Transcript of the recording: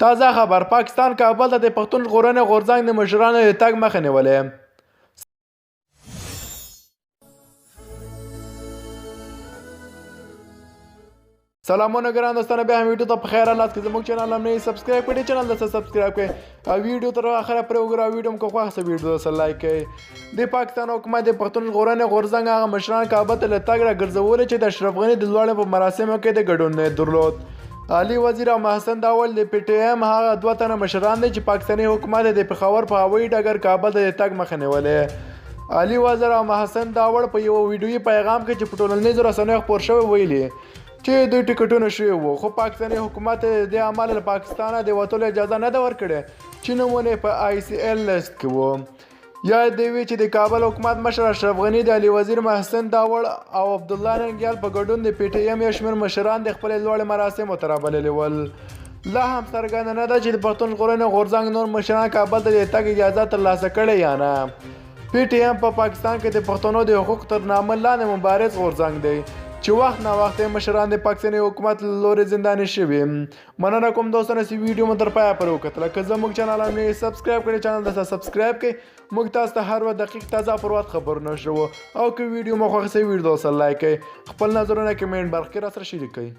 تازه خبر پاکستان کابل ته د پښتون ژغورنې غورځنګ د مشرانو د تګ مخه نیولې. سلامونه ګران دوستانو، بیا هم ویډیو ته په خیر راغلاست. که زموږ چینل هم نه سبسکرایب کړئ چینل ته سبسکرایب کړئ او ویډیو تر اخره پورې وګورئ او ویډیو هم که خوښ سه ویډیو سره لایک کړئ. د پاکستان حکومت د پښتون ژغورنې غورځنګ هغه مشران کابل ته له تګ راګرځولي چې د اشرف غني د لوړې په مراسمو کې د ګډون نه درلود. علي وزیر او محسن داول د پی ټی ایم هغه 2 تنه مشران دي چې پاکستاني حکومت د پېښور په هوایي ډګر کابل ته د تګ مخه نیولې. علي وزیر او محسن داول په یو ویډیويي پیغام کې چې په ټولنیزو رسنیو خپور شوی ویلي چې دوی ټکټونه شوي وو، خو پاکستاني حکومت د عمل له پاکستانه د وتلو اجازه نه ده ورکړې چې نومونه په آی سی ایل لیست کې وو. یاد دی وی چې د کابل حکومت مشر اشرف غني د علي وزیر محسن داوړ او عبدالله ننګیال په ګډون د پی ټی ایم یو شمېر مشران د خپلې لوړې مراسمو ته رابللي ول. لا هم څرګنده نه ده چې د پښتون ژغورنې غورځنګ نور مشران کابل ته د تګ اجازه ترلاسه کړې یا نه. پی ټی ایم په پاکستان کې د پښتنو د حقوق تر نامه لاندې مبارز غورځنګ دی چې وخت نا وخت مشران د پاکستاني حکومت له لوري زنداني شوي. مننه کوم دوستانو چې ویډیو مو تر پایه پورې وکتله. که زموږ چینل هم نه سبسکرایب کړئ چینل ته سبسکرایب کړئ. موږ تاسو ته هر وخت دقیق تازه پر وخت خبرونه شروع او که ویډیو مو خوښ سي ویډیو سره لایک کړئ. خپل نظرونه کمنټ برخه کې راسره شریک کړئ.